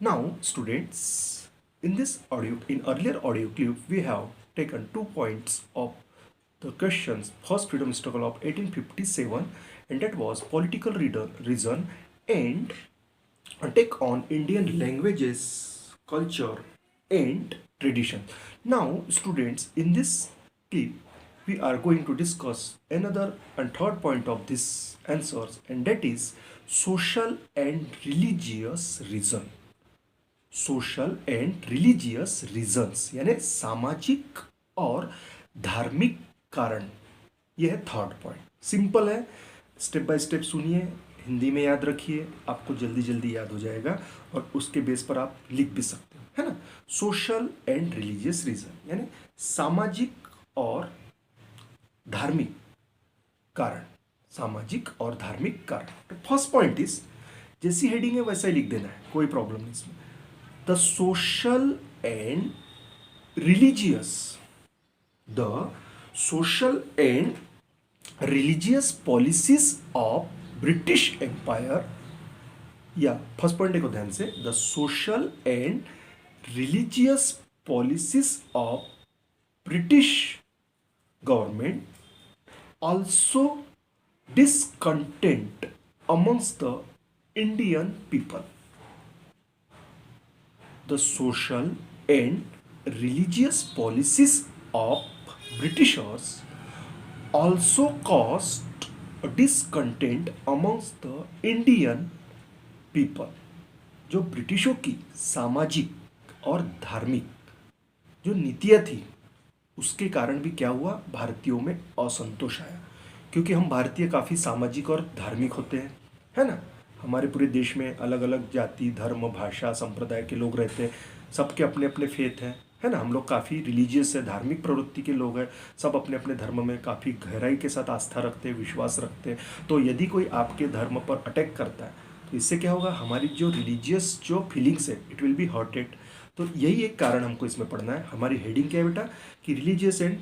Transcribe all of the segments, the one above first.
Now, students, in earlier audio clip, we have taken 2 points of the questions. First freedom struggle of 1857, and that was political reason and take on Indian languages, culture, and tradition. Now, students, in this clip, we are going to discuss another and third point of this answers, and that is social and religious reason. Social and religious reasons यानी सामाजिक और धार्मिक कारण। यह है third point. Simple है, step by step सुनिए, हिंदी में याद रखिए, आपको जल्दी जल्दी याद हो जाएगा और उसके बेस पर आप लिख भी सकते हो, है ना। सोशल एंड रिलीजियस रीजन यानी सामाजिक और धार्मिक कारण। सामाजिक और धार्मिक कारण। तो फर्स्ट पॉइंट इज, जैसी हेडिंग है वैसा ही लिख देना है, कोई प्रॉब्लम नहीं इसमें। The social and religious, the social and religious policies of British Empire, या फर्स्ट पॉइंट देखो ध्यान से, the social and religious policies of British government also discontent amongst the Indian people. The social and religious policies of Britishers also caused a discontent amongst the Indian people. जो ब्रिटिशों की सामाजिक और धार्मिक जो नीतियाँ थी उसके कारण भी क्या हुआ, भारतीयों में असंतोष आया। क्योंकि हम भारतीय काफ़ी सामाजिक और धार्मिक होते हैं, है ना। हमारे पूरे देश में अलग अलग जाति, धर्म, भाषा, संप्रदाय के लोग रहते हैं, सबके अपने अपने फेथ हैं, है ना। हम लोग काफ़ी रिलीजियस है, धार्मिक प्रवृत्ति के लोग हैं, सब अपने अपने धर्म में काफ़ी गहराई के साथ आस्था रखते हैं, विश्वास रखते हैं। तो यदि कोई आपके धर्म पर अटैक करता है तो इससे क्या होगा, हमारी जो रिलीजियस जो फीलिंग्स है इट विल बी हर्टेड। तो यही एक कारण हमको इसमें पढ़ना है। हमारी हेडिंग क्या है बेटा, कि religious and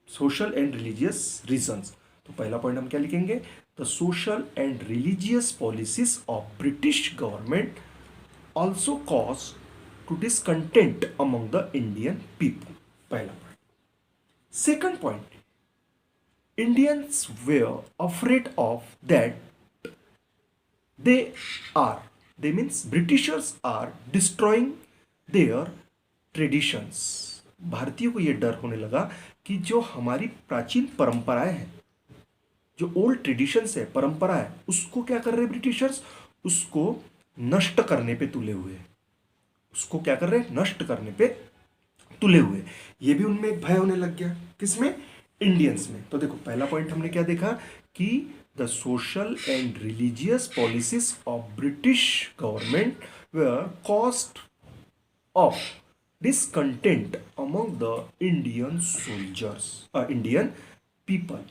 social and religious reasons. तो पहला पॉइंट हम क्या लिखेंगे, the social and religious policies of British government also cause to discontent among the Indian people. पहला point. Second point, Indians were afraid of that they means Britishers are destroying their traditions। भारतीयों को यह डर होने लगा कि जो हमारी प्राचीन परंपराएं हैं, जो ओल्ड ट्रेडिशंस है, परंपरा है, उसको क्या कर रहे हैं ब्रिटिशर्स, उसको नष्ट करने पे तुले हुए हैं। उसको क्या कर रहे हैं, नष्ट करने पे तुले हुए। ये भी उनमें एक भय होने लग गया, किसमें, इंडियंस में। तो देखो पहला पॉइंट हमने क्या देखा कि the social and religious policies of British government were cost of discontent among the Indian soldiers, Indian people.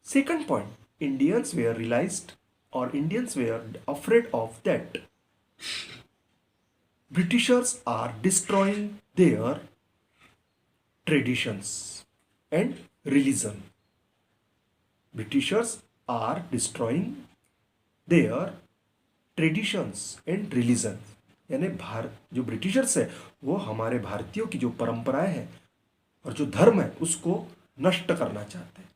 Second point, Indians were realized or Indians were afraid of that Britishers are destroying their traditions and religion. Britishers are destroying their traditions and religion। यानी भारत जो Britishers है वो हमारे भारतीयों की जो परंपराएं हैं और जो धर्म है उसको नष्ट करना चाहते हैं।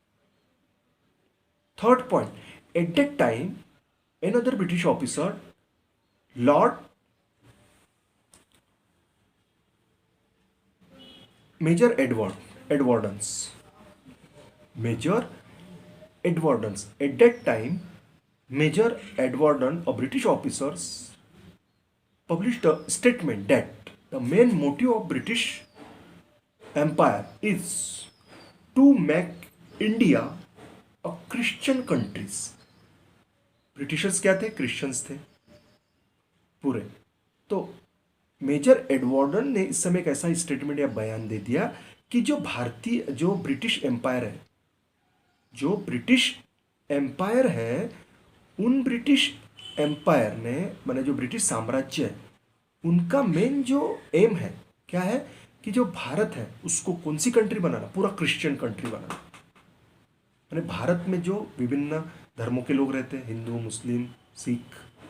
Third point, at that time another British officer Lord Major Edwardes at that time Major Edwardes, a British officers published a statement that the main motive of British Empire is to make India a Christian countries। Britishers क्या थे, Christians थे पूरे। तो major एडवर्डन ने इस समय एक ऐसा स्टेटमेंट या बयान दे दिया कि जो भारतीय जो ब्रिटिश एम्पायर है, जो ब्रिटिश एम्पायर है, उन ब्रिटिश एम्पायर ने माने जो ब्रिटिश साम्राज्य है उनका मेन जो एम है क्या है कि जो भारत है उसको कौन सी कंट्री बनाना, पूरा क्रिश्चियन कंट्री बनाना। यानी भारत में जो विभिन्न धर्मों के लोग रहते हैं, हिंदू, मुस्लिम, सिख,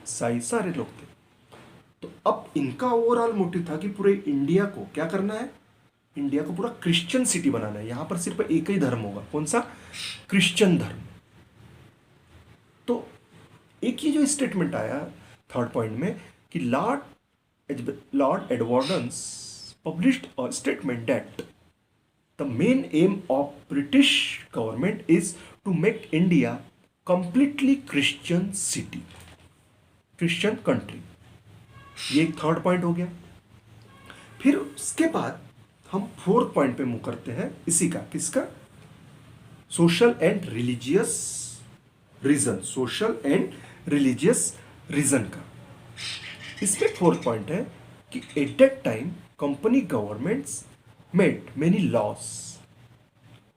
ईसाई, सारे लोग थे। तो अब इनका ओवरऑल मोटिव था कि पूरे इंडिया को क्या करना है, इंडिया को पूरा क्रिश्चियन सिटी बनाना है, यहां पर सिर्फ एक ही धर्म होगा, कौन सा, क्रिश्चियन धर्म। तो एक ये जो स्टेटमेंट आया थर्ड पॉइंट में कि Lord Edwardes published a statement that the main aim of British government is to make India completely Christian city, Christian country. ये एक थर्ड पॉइंट हो गया। फिर उसके बाद हम फोर्थ पॉइंट पे मूव करते हैं, इसी का, किसका, social and religious reason, social and religious reason का। इसमें फोर्थ पॉइंट है कि at that time company governments made many laws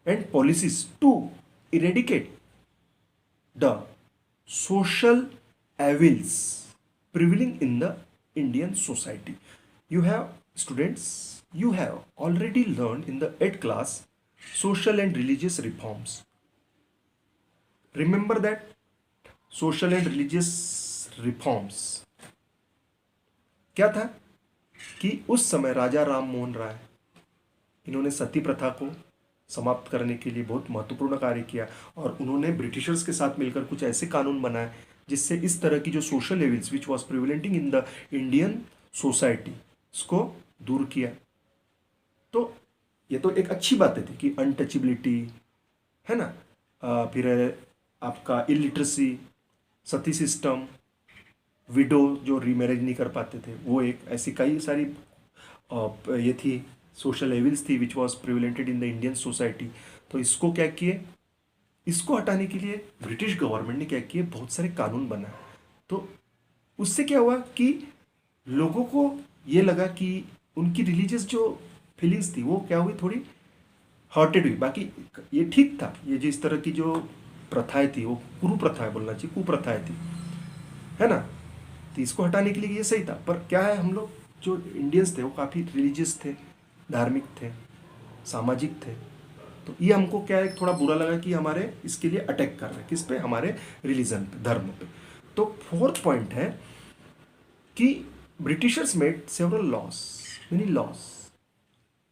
and policies to eradicate the social evils prevailing in the Indian society. You have, students, you have already learned in the 8th class social and religious reforms. Remember that social and religious reforms क्या था कि उस समय राजा राम मोहन राय, इन्होंने सती प्रथा को समाप्त करने के लिए बहुत महत्वपूर्ण कार्य किया और उन्होंने ब्रिटिशर्स के साथ मिलकर कुछ ऐसे कानून बनाए जिससे इस तरह की जो social evils which was prevalenting in the Indian society, इसको दूर किया। तो ये तो एक अच्छी बात थी कि अनटचेबिलिटी है ना, फिर आपका इलिटरेसी, सती सिस्टम, विडो जो रीमैरिज नहीं कर पाते थे वो, एक ऐसी कई सारी ये थी सोशल एविल्स थी which was prevalented in the Indian society. तो इसको क्या किए, इसको हटाने के लिए ब्रिटिश गवर्नमेंट ने क्या किए, बहुत सारे कानून बनाए। तो उससे क्या हुआ कि लोगों को ये लगा कि उनकी रिलीजियस जो फीलिंग्स थी वो क्या हुई, थोड़ी हर्टेड हुई। बाकी ये ठीक था, ये जो इस तरह की जो प्रथाएं थी वो कुप्रथाएं बोलना चाहिए, कुप्रथाएं थी, है ना। तो इसको हटाने के लिए ये सही था। पर क्या है, हम लोग जो इंडियंस थे वो काफ़ी रिलीजियस थे, धार्मिक थे, सामाजिक थे। तो ये हमको क्या है, थोड़ा बुरा लगा कि हमारे इसके लिए अटैक कर रहे हैं, किस पे, हमारे रिलीजन पे, धर्म पे। तो फोर्थ पॉइंट है कि Britishers made several laws, many laws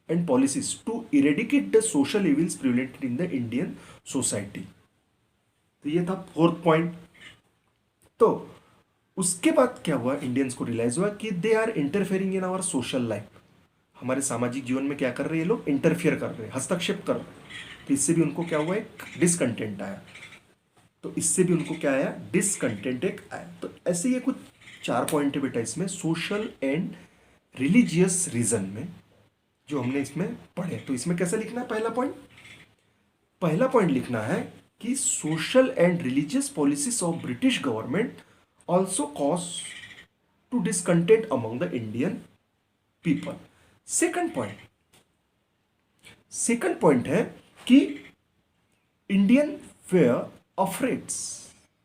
and policies to eradicate the social evils prevalented in the Indian society. तो ये था फोर्थ पॉइंट। तो उसके बाद क्या हुआ, इंडियंस को रियलाइज हुआ कि they are interfering in our social life, हमारे सामाजिक जीवन में क्या कर रहे हैं ये लोग, इंटरफियर कर रहे हैं, हस्तक्षेप कर रहे हैं। तो इससे भी उनको क्या हुआ, एक डिसकंटेंट आया। तो इससे भी उनको क्या आया, डिसकंटेंट एक आया। तो ऐसे ये कुछ 4 पॉइंट है बेटा इसमें, सोशल एंड रिलीजियस रीजन में, जो हमने इसमें पढ़े। तो इसमें कैसे लिखना है, पहला पॉइंट लिखना है कि social and religious policies of British government also cause to discontent among the Indian people. Second point है कि Indian were afraids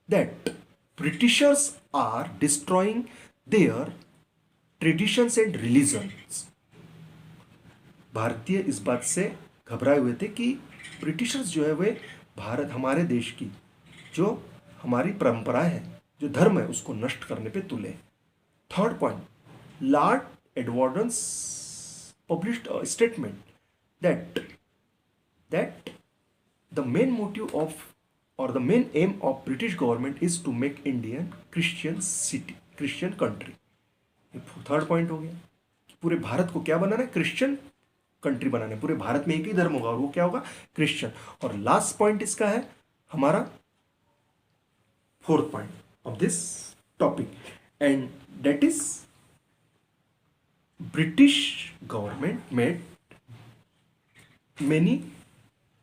that Britishers are destroying their traditions and religions. भारतीय इस बात से घबराए हुए थे कि ब्रिटिशर्स जो है वे भारत, हमारे देश की जो हमारी परंपराएं है, जो धर्म है, उसको नष्ट करने पे तुले। Third point, Lord Edwardes published a statement that the main motive of or the main aim of British government is to make Indian Christian city, Christian country। ये थर्ड पॉइंट हो गया कि पूरे भारत को क्या बनाना है, क्रिश्चियन कंट्री बनाना है, पूरे भारत में एक ही धर्म होगा और वो क्या होगा, क्रिश्चियन। और लास्ट पॉइंट इसका है हमारा fourth point of this topic, and that is British government made many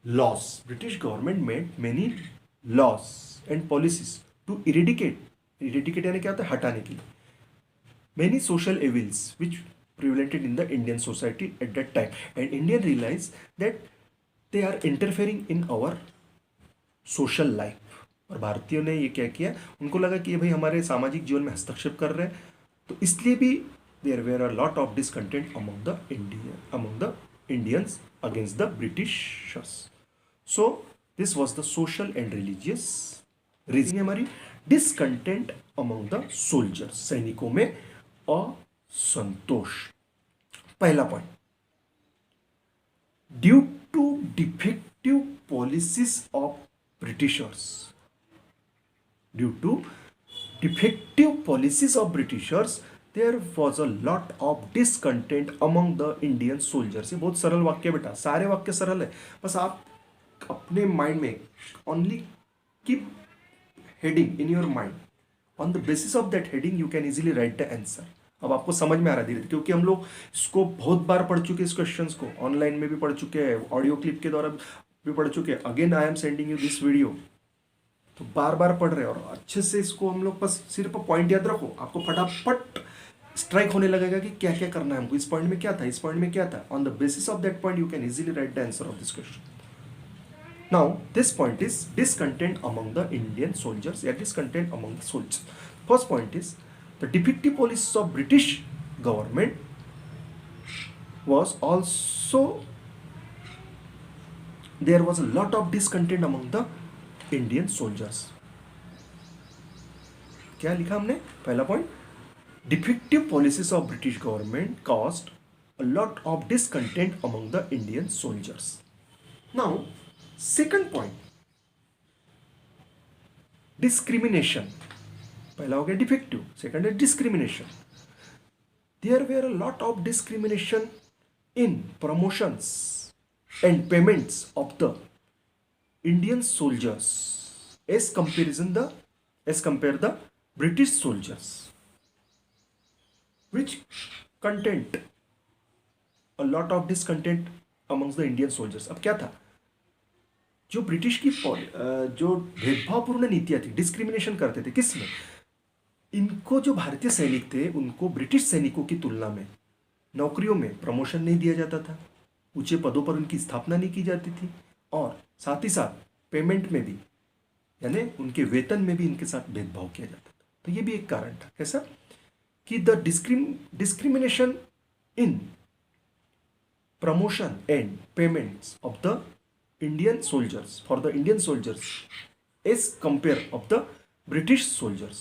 laws. British government made many laws and policies to eradicate यानी क्या होता है, हटाने के लिए, many social evils which prevalent in the Indian society at that time, and Indian realized that they are interfering in our social life। और भारतीयों ने ये क्या किया, उनको लगा कि ये भाई हमारे सामाजिक जीवन में हस्तक्षेप कर रहे हैं, तो इसलिए भी there were a lot of discontent among the Indians against the Britishers. So this was the social and religious reason। हमारी discontent among the soldiers, सैनिकों में असंतोष। पहला point, due to defective policies of Britishers, due to defective policies of Britishers, there was a lot of discontent among the Indian soldiers। ये बहुत सरल वाक्य बेटा, सारे वाक्य सरल है, बस आप अपने माइंड में only keep heading in your mind, on the basis of that heading you can easily write the answer. अब आपको समझ में आ रहा है धीरे धीरे, क्योंकि हम लोग इसको बहुत बार पढ़ चुके हैं, इस क्वेश्चंस को ऑनलाइन में भी पढ़ चुके हैं, ऑडियो क्लिप के द्वारा भी पढ़ चुके हैं। Again I am sending you this video, तो बार बार पढ़ रहे हैं और अच्छे से इसको हम लोग बस सिर्फ पॉइंट याद रखो, आपको फटाफट स्ट्राइक होने लगेगा कि क्या क्या करना है हमको, इस पॉइंट में क्या था, इस पॉइंट में क्या था। On the basis of that point you can easily write the answer of this question. Now this point is discontent among the Indian soldiers या discontent among the soldiers. First point is the defective policies of British government was also, there was a lot of discontent among the Indian soldiers. क्या लिखा हमने, पहला point, defective policies of British government caused a lot of discontent among the Indian soldiers. Now second point, discrimination. पहला हो गया defective, second है discrimination. There were a lot of discrimination in promotions and payments of the Indian soldiers as compare the British soldiers, which content a lot of discontent amongst the Indian soldiers। अब क्या था, जो British की जो भेदभावपूर्ण नीतियां थी, discrimination करते थे किसमें, इनको जो भारतीय सैनिक थे उनको ब्रिटिश सैनिकों की तुलना में नौकरियों में प्रमोशन नहीं दिया जाता था, ऊंचे पदों पर उनकी स्थापना नहीं की जाती थी, और साथ ही साथ पेमेंट में भी, यानी उनके वेतन में भी इनके साथ भेदभाव किया जाता था। तो ये भी एक कारण था, कैसा कि the discrimination in promotion and payments of the Indian soldiers, for the Indian soldiers as compare of the British soldiers,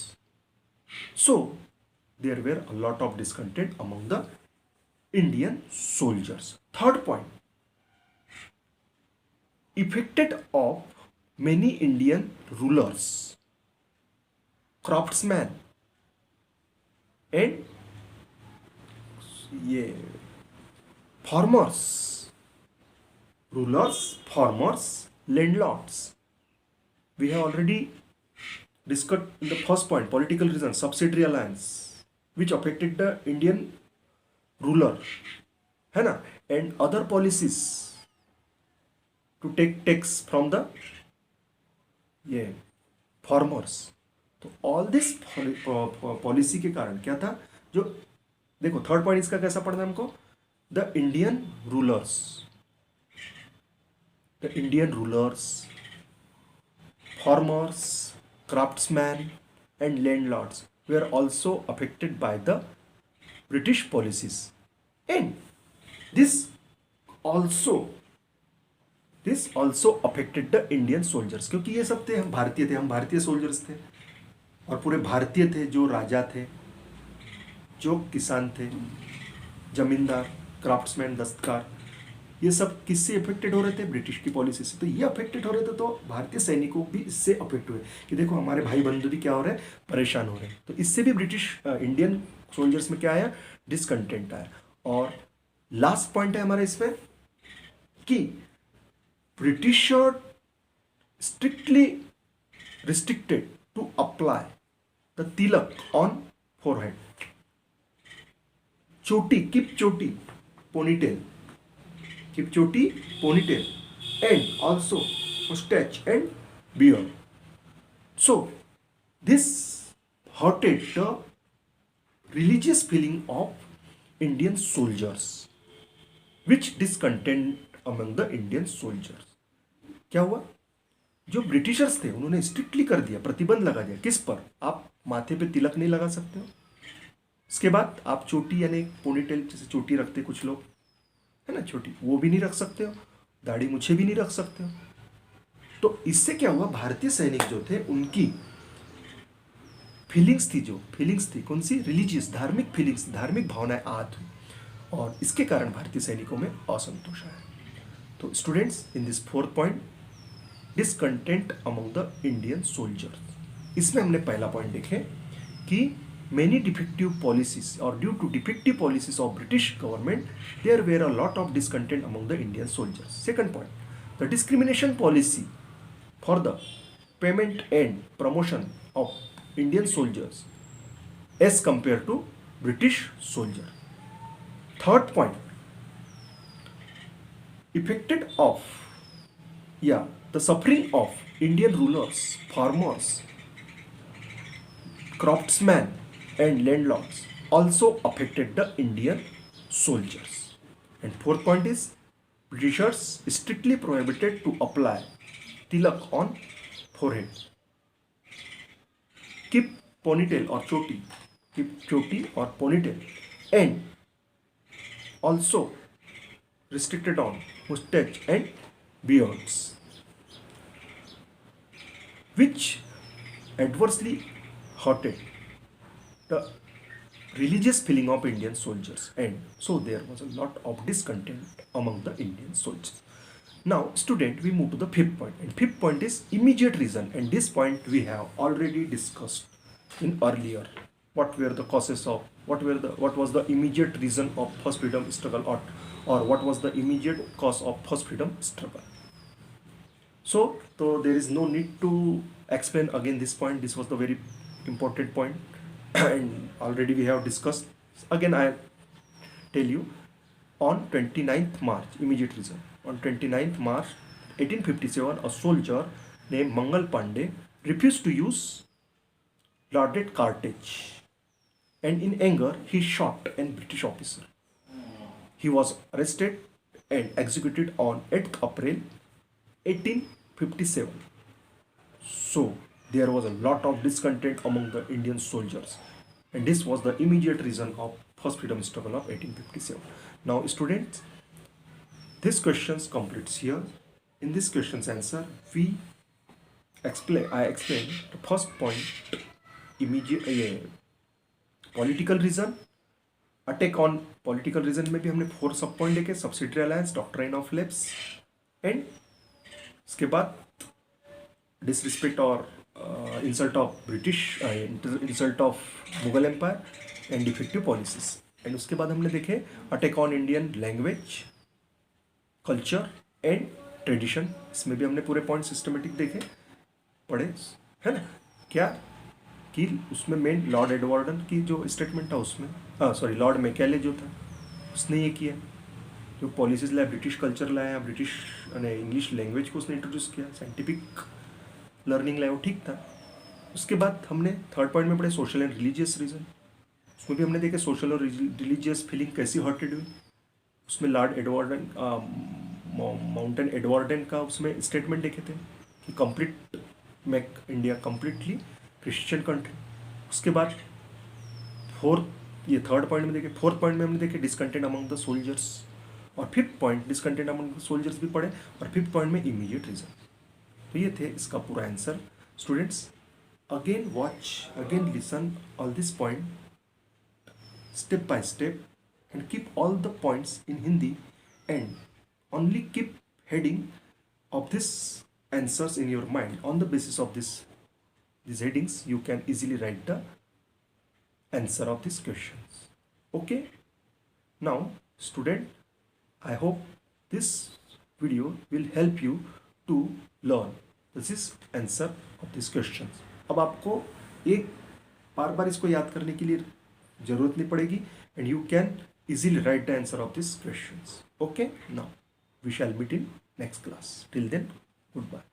so there were a lot of discontent among the Indian soldiers. Third point, effected of many Indian rulers, craftsmen and farmers, rulers, farmers, landlords. We have already discussed in the first point, political reasons, subsidiary alliance, which affected the Indian ruler, है ना, and other policies to take tax from the farmers। तो all this policy के कारण क्या था, जो देखो third point इसका कैसा पढ़ना है हमको, the Indian rulers, farmers, craftsman and landlords were also affected by the British policies, and this also affected the Indian soldiers, क्योंकि ये सब थे, हम भारतीय सोल्जर्स थे, और पूरे भारतीय थे, जो राजा थे, जो किसान थे, जमींदार, क्राफ्ट्समैन, दस्तकार, ये सब किससे अफेक्टेड हो रहे थे, ब्रिटिश की पॉलिसी से। तो ये अफेक्टेड हो रहे थे, तो भारतीय सैनिकों भी इससे अफेक्ट हुए कि देखो हमारे भाई बंधु भी क्या हो रहे हैं, परेशान हो रहे हैं। तो इससे भी इंडियन सोल्जर्स में क्या आया, डिसकंटेंट आया। और लास्ट पॉइंट है हमारा इसमें कि Britisher strictly restricted to apply the tilak on forehead, choti, keep choti, ponytail, and also mustache and beard. So this hurted the religious feeling of Indian soldiers, which discontent among the Indian soldiers। क्या हुआ, जो Britishers थे उन्होंने strictly कर दिया, प्रतिबंध लगा दिया, किस पर, आप माथे पे तिलक नहीं लगा सकते हो, इसके बाद आप चोटी यानी पोनीटेल जैसे चोटी रखते कुछ लोग, है ना, छोटी, वो भी नहीं रख सकते हो, दाढ़ी मूछे भी नहीं रख सकते हो। तो इससे क्या हुआ, भारतीय सैनिक जो थे उनकी फीलिंग्स थी कौन सी, रिलीजियस, धार्मिक फीलिंग्स, धार्मिक भावनाएं आत हुई और इसके कारण भारतीय सैनिकों में असंतोष आया। तो students, in this fourth point, discontent among the Indian soldiers, इसमें हमने पहला पॉइंट देखे कि many defective policies or due to defective policies of British government there were a lot of discontent among the Indian soldiers. Second point, the discrimination policy for the payment and promotion of Indian soldiers as compared to British soldier. Third point, affected of the suffering of Indian rulers, farmers, craftsmen and landlords also affected the Indian soldiers. And fourth point is, Britishers strictly prohibited to apply tilak on forehead, keep ponytail or choti or ponytail, and also restricted on mustache and beards, which adversely hurted the religious feeling of Indian soldiers, and so there was a lot of discontent among the Indian soldiers. Now student, we move to the fifth point, and fifth point is immediate reason, and this point we have already discussed in earlier. What were the causes of, what was the immediate reason of first freedom struggle, or what was the immediate cause of first freedom struggle. So there is no need to explain again this point. This was the very important point and already we have discussed. Again I tell you, on 29th March, immediate reason, on 29th March 1857, a soldier named Mangal Pandey refused to use loaded cartridge, and in anger he shot a British officer. He was arrested and executed on 8th April 1857. So there was a lot of discontent among the Indian soldiers, and this was the immediate reason of first freedom struggle of 1857. Now students, this questions completes here. In this question's answer, I explain the first point, immediate political reason, attack on political reason में भी हमने 4 सब point देखे, subsidiary alliance, doctrine of lapse, and उसके बाद disrespect और insult of British, insult of Mughal empire and defective policies, and उसके बाद हमने देखे attack on Indian language, culture and tradition. इसमें भी हमने पूरे पॉइंट सिस्टमेटिक देखे पढ़े, है ना। क्या कि उसमें मेन लॉर्ड एडवर्डन की जो स्टेटमेंट था उसमें, लॉर्ड मैकेले जो था उसने ये किया, जो पॉलिसीज लाया, ब्रिटिश कल्चर लाया, ब्रिटिश इंग्लिश लैंग्वेज को उसने इंट्रोड्यूस किया, साइंटिफिक लर्निंग लाया, वो ठीक था। उसके बाद हमने थर्ड पॉइंट में पढ़े सोशल एंड रिलीजियस रीजन, उसमें भी हमने देखे सोशल और रिलीजियस फीलिंग कैसी हर्टेड हुई। उसमें लॉर्ड एडवर्डन, माउंटेन एडवर्डन का उसमें स्टेटमेंट देखे थे कि complete make India completely Christian country. उसके बाद थर्ड पॉइंट में देखे, फोर्थ पॉइंट में हमने देखे डिसकंटेंट अमंग द सोल्जर्स, और fifth point discontent among the soldiers भी पढ़े, और फिफ्थ पॉइंट में इमीडिएट रीजन। तो ये थे इसका पूरा answer. Students, again watch, again listen all this point step by step and keep all the points in Hindi, and only keep heading of this answers in your mind. On the basis of these headings you can easily write the answer of these questions. Okay, now student, I hope this video will help you to learn this answer of these questions. अब आपको एक बार इसको याद करने के लिए जरूरत नहीं पड़ेगी, and you can easily write the answer of these questions. Okay, now we shall meet in next class. Till then, goodbye.